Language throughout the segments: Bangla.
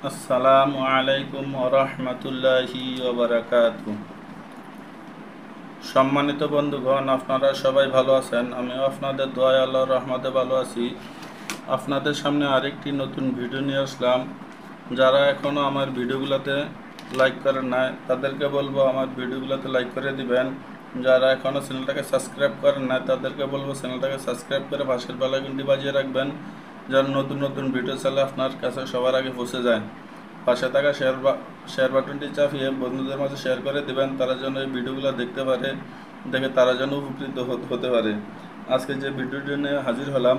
আসসালামু আলাইকুম ওয়া রাহমাতুল্লাহি ওয়া বারাকাতুহু। সম্মানিত বন্ধুগণ, আপনারা সবাই ভালো আছেন? আমিও আপনাদের দোয়ায় আল্লাহর রহমতে ভালো আছি। আপনাদের সামনে আরেকটি নতুন ভিডিও নিয়ে আসলাম। যারা এখনও আমার ভিডিওগুলোতে লাইক করেন নাই তাদেরকে বলবো আমার ভিডিওগুলোতে লাইক করে দিবেন। যারা এখনও চ্যানেলটাকে সাবস্ক্রাইব করেন নাই তাদেরকে বলবো চ্যানেলটাকে সাবস্ক্রাইব করে পাশের বেল আইকনটি বাজিয়ে রাখবেন, যেন নতুন নতুন ভিডিও চাইলে আপনার কাছে সবার আগে পৌঁছে যায়। পাশে থাকা শেয়ার বাটনটি চাপিয়ে বন্ধুদের মাঝে শেয়ার করে দেবেন, তারা যেন এই ভিডিওগুলো দেখতে পারে, দেখে তারা যেন উপকৃত হতে পারে। আজকে যে ভিডিওটি নিয়ে হাজির হলাম,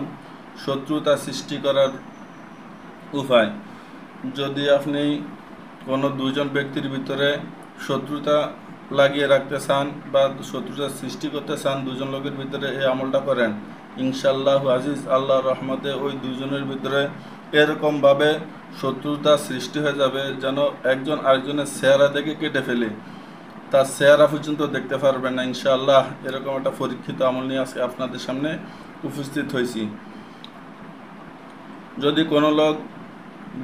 শত্রুতা সৃষ্টি করার উপায়। যদি আপনি কোনো দুজন ব্যক্তির ভিতরে শত্রুতা লাগিয়ে রাখতে চান বা শত্রুতা সৃষ্টি করতে চান, দুজন লোকের ভিতরে এই আমলটা করেন, ইনশাআল্লাহ আজিজ আল্লাহর রহমতে ওই দুজনের ভিতরে এরকমভাবে শত্রুতা সৃষ্টি হয়ে যাবে যেন একজন আরেকজনের চেহারা দেখে কেটে ফেলে, তার চেহারা পর্যন্ত দেখতে পারবেন না ইনশাআল্লাহ। এরকম একটা পরীক্ষিত আমল নিয়ে আজকে আপনাদের সামনে উপস্থিত হয়েছি। যদি কোনো লোক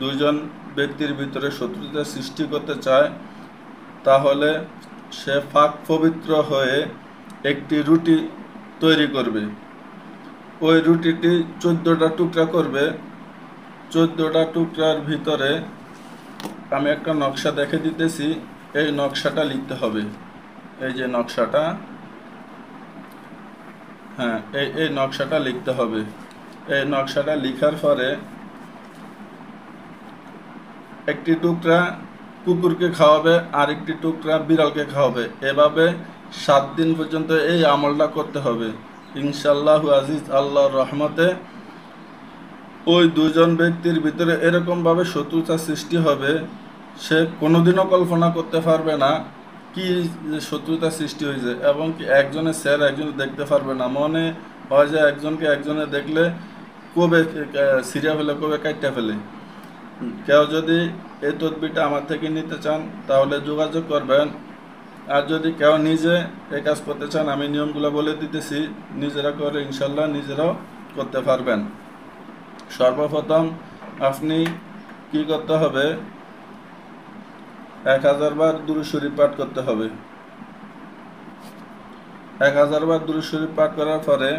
দুইজন ব্যক্তির ভিতরে শত্রুতা সৃষ্টি করতে চায়, তাহলে সে পাক পবিত্র হয়ে একটি রুটি তৈরি করবে। ওই রুটিটি 14টা টুকরা করবে। 14টা টুকরার ভিতরে আমি একটা নকশা দেখে দিতেছি, এই নকশাটা লিখতে হবে। এই যে নকশাটা, হ্যাঁ, এই নকশাটা লিখতে হবে। এই নকশাটা লিখার পরে একটি টুকরা কুকুরকে খাওয়াবে আর একটি টুকরা বিড়ালকে খাওয়াবে। এভাবে 7 দিন পর্যন্ত এই আমলটা করতে হবে। ইনশাআল্লাহ আজিজ আল্লাহর রহমতে ওই দুজন ব্যক্তির ভিতরে এরকমভাবে শত্রুতা সৃষ্টি হবে, সে কোনোদিনও কল্পনা করতে পারবে না কি শত্রুতা সৃষ্টি হয়েছে, এবং কি একজনের স্যার একজনে দেখতে পারবে না। মনে হয় যে একজনকে একজনে দেখলে কবে সিরিয়া ফেলে, কবে কাটতে ফেলে। কেউ যদি এই তদবিরটা আমার থেকে নিতে চান তাহলে যোগাযোগ করবেন। আর যদি কেউ নিজে এই কাজ করতে চান, আমি নিয়মগুলো বলে দিতেছি, নিজেরা করে ইনশাল্লাহ নিজেরাও করতে পারবেন। সর্বপ্রথম আপনি কি করতে হবে, 1000 বার দুরূদ শরীফ পাঠ করতে হবে। 1000 বার দুরূদ শরীফ পাঠ করার পরে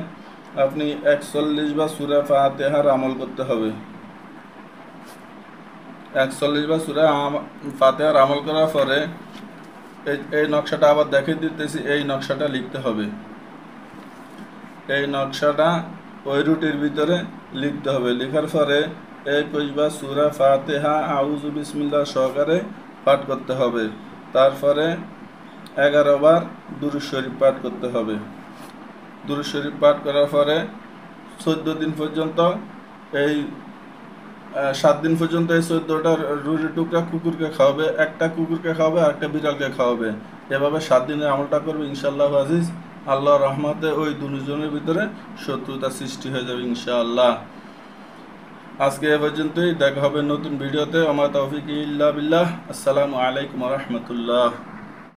আপনি 41 বার সূরা ফাতিহার আমল করতে হবে। 41 বার সূরা ফাতিহার আমল করার পরে এই নকশাটা আবার দেখে দিতেছি, এই নকশাটা লিখতে হবে। এই নকশাটা ওই রুটির ভিতরে লিখতে হবে। লিখার পরে 21 বার সূরা ফাতিহা আউযু বিসমিল্লাহ সহকারে পাঠ করতে হবে। তারপরে 11 বার দুরূদ শরীফ পাঠ করতে হবে। দুরূদ শরীফ পাঠ করার পরে 14 দিন পর্যন্ত এই 7 দিন পর্যন্ত এই 14টা রুটির টুকরা কুকুরকে খাওয়াবে, একটা কুকুরকে খাওয়াবে আর একটা বিড়ালকে খাওয়াবে। এভাবে 7 দিনের আমলটা করবে, ইনশাআল্লাহ আজিজ আল্লাহর রহমতে ওই দুজনের ভিতরে শত্রুতা সৃষ্টি হয়ে যাবে ইনশাআল্লাহ। আজকে এ পর্যন্তই, দেখা হবে নতুন ভিডিওতে। আমা তাওফিক ইল্লা বিল্লাহ। আসসালামু আলাইকুম ওয়া রাহমাতুল্লাহ।